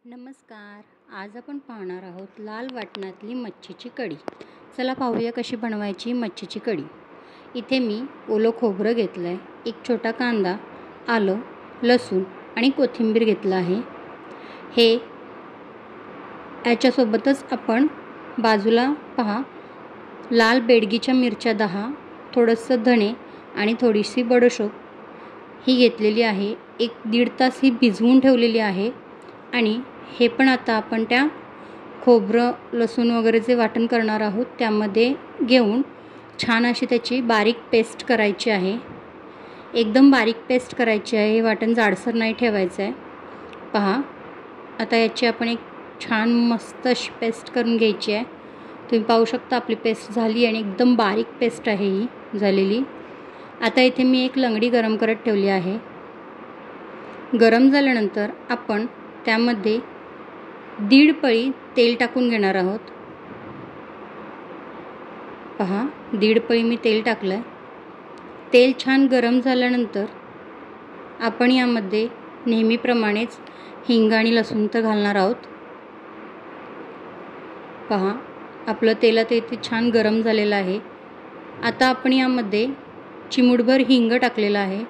नमस्कार. आज आपण पाहणार आहोत लाल वाटणातली मच्छीची कढी. चला पाहूया कशी बनवायची मच्छीची कढी. इथे मी ओलं खोबरं घेतलं आहे, एक छोटा कांदा, आलं, लसूण आणि कोथिंबीर घेतलं आहे. हे याच्यासोबतच आपण बाजूला पहा लाल बेडगीच्या मिरच्या 10, थोडंसं धणे आणि थोडीशी बडीशेप ही घेतलेली आहे. 1-1.5 तास ही भिजवून ठेवलेली आहे. आणि हे पण आता आपण त्या खोबरं लसूण वगैरे जे वाटण करणार आहोत त्यामध्ये घेऊन छान अशी त्याची बारीक पेस्ट करायची आहे. एकदम बारीक पेस्ट करायची आहे. हे वाटण जाडसर नाही ठेवायचं आहे. पहा आता याची आपण एक छान मस्त अशी पेस्ट करून घ्यायची आहे. तुम्ही पाहू शकता आपली पेस्ट झाली आणि एकदम बारीक पेस्ट आहे ही झालेली. आता इथे मी एक लंगडी गरम करत ठेवली आहे. गरम झाल्यानंतर आपण त्यामध्ये 1.5 पळी तेल टाकून घेणार आहोत. पहा 1.5 पळी मी तेल टाकलं आहे. तेल छान गरम झाल्यानंतर आपण यामध्ये नेहमीप्रमाणेच हिंग आणि लसूण तर घालणार आहोत. पहा आपलं तेलात इथे छान गरम झालेलं आहे. आता आपण यामध्ये चिमूटभर हिंग टाकलेला आहे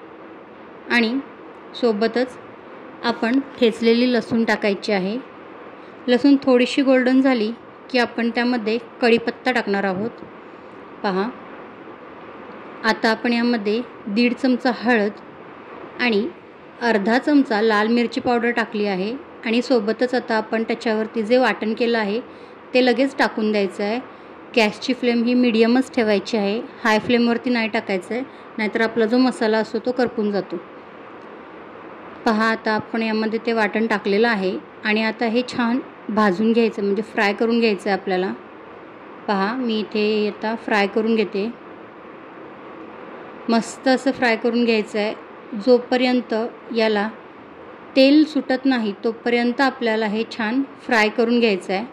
आणि सोबतच आपण ठेचलेली लसूण टाकायची आहे. लसूण थोडीशी गोल्डन झाली की आपण त्यामध्ये कढीपत्ता टाकणार आहोत. पहा आता आपण यामध्ये 1.5 चमचा हळद आणि अर्धा चमचा लाल मिरची पावडर टाकली आहे. आणि सोबतच आता आपण त्याच्यावरती जे वाटण केलं आहे ते लगेच टाकून द्यायचं आहे. गॅसची फ्लेम ही मीडियमच ठेवायची आहे. हाय फ्लेमवरती नाही टाकायचं आहे, नाहीतर आपला जो मसाला असतो तो करपून जातो. पहा आता आपण यामध्ये ते वाटण टाकलेलं आहे आणि आता हे छान भाजून घ्यायचं, म्हणजे फ्राय करून घ्यायचं आहे आपल्याला. पहा मी इथे आता फ्राय करून घेते. मस्त असं फ्राय करून घ्यायचं आहे. जोपर्यंत याला तेल सुटत नाही तोपर्यंत आपल्याला हे छान फ्राय करून घ्यायचं आहे.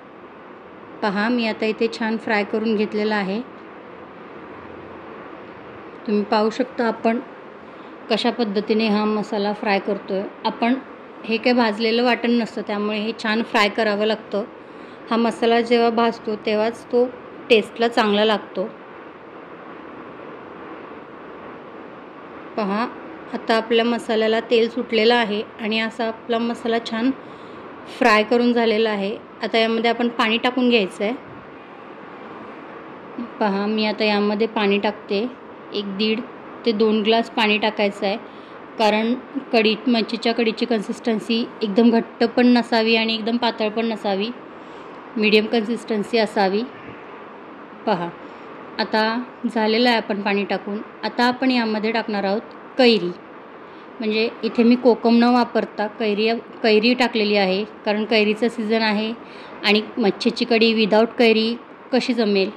पहा मी आता इथे छान फ्राय करून घेतलेलं आहे. तुम्ही पाहू शकता आपण कशा पद्धतीने हा मसाला फ्राय करतो आहे. आपण हे काय भाजलेलं वाटण नसतं, त्यामुळे हे छान फ्राय करावं लागतं. हा मसाला जेव्हा भाजतो तेव्हाच तो टेस्टला चांगला लागतो. पहा आता आपल्या मसाल्याला तेल सुटलेलं आहे आणि असा आपला मसाला छान फ्राय करून झालेला आहे. आता यामध्ये आपण पाणी टाकून घ्यायचं आहे. पहा मी आता यामध्ये पाणी टाकते. 1-1.5 ते 2 ग्लास पाणी टाकायचं आहे, कारण मच्छीच्या कढीची कन्सिस्टन्सी एकदम घट्ट पण नसावी आणि एकदम पातळ पण नसावी, मीडियम कन्सिस्टन्सी असावी. पहा आता झालेलं आहे आपण पाणी टाकून. आता आपण यामध्ये टाकणार आहोत कैरी. म्हणजे इथे मी कोकम न वापरता कैरी टाकलेली आहे, कारण कैरीचं सीझन आहे आणि मच्छीची कढी विदाऊट कैरी कशी जमेल,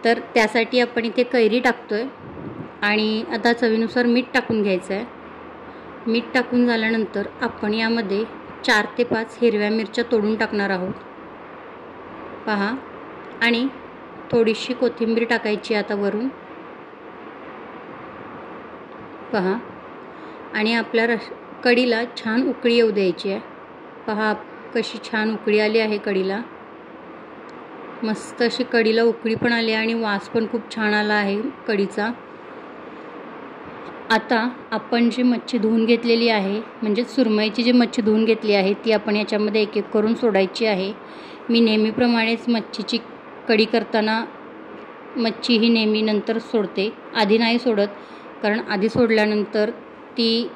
तर त्यासाठी आपण इथे कैरी टाकतो आहे. आणि आता चवीनुसार मीठ टाकून घ्यायचं आहे. मीठ टाकून झाल्यानंतर आपण यामध्ये 4 ते 5 हिरव्या मिरच्या तोडून टाकणार आहोत. पहा आणि थोडीशी कोथिंबीर टाकायची आता वरून. पहा आणि आपल्या कढीला छान उकळी येऊ द्यायची आहे. पहा कशी छान उकळी आली आहे कढीला. मस्त अशी कढीला उकळी पण आली आणि वास पण खूप छान आला आहे कढीचा. आता आपण जी मच्छी धुवून घेतलेली आहे, म्हणजे सुरमईची जी मच्छी धुवून घेतली आहे ती आपण याच्यामध्ये एक एक करून सोडायची आहे. मी नेहमीप्रमाणेच मच्छीची कढी करताना मच्छी ही नेहमी नंतर सोडते, आधी नाही सोडत, कारण आधी सोडल्यानंतर ती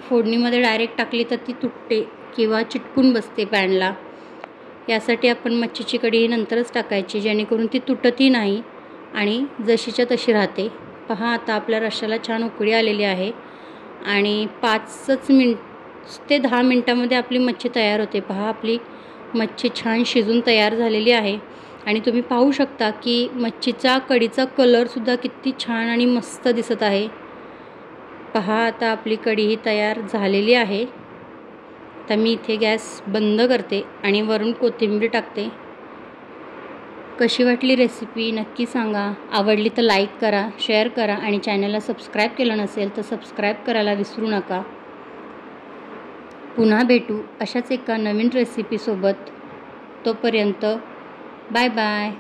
फोडणीमध्ये डायरेक्ट टाकली तर ती तुटते किंवा चिटकून बसते पॅनला. यासाठी आपण मच्छीची कढी ही नंतरच टाकायची, जेणेकरून ती तुटतही नाही आणि जशीच्या तशी राहते. पहा आता आपल्या रश्श्याला छान उकळी आलेली आहे आणि 5 ते 10 मिनटामध्ये आपली मच्छी तयार होते. पहा आपली मच्छी छान शिजून तयार झालेली आहे आणि तुम्ही पाहू शकता की मच्छीचा कढीचा कलरसुद्धा किती छान आणि मस्त दिसत आहे. पहा आता आपली कढी ही तयार झालेली आहे. तर मी इथे गॅस बंद करते आणि वरून कोथिंबीर टाकते. कशी वाटली रेसिपी नक्की सांगा. आवडली तर लाईक करा, शेअर करा आणि चॅनलला सबस्क्राईब केलं नसेल तर सबस्क्राईब करायला विसरू नका. पुन्हा भेटू अशाच एका नवीन रेसिपीसोबत. तोपर्यंत बाय बाय.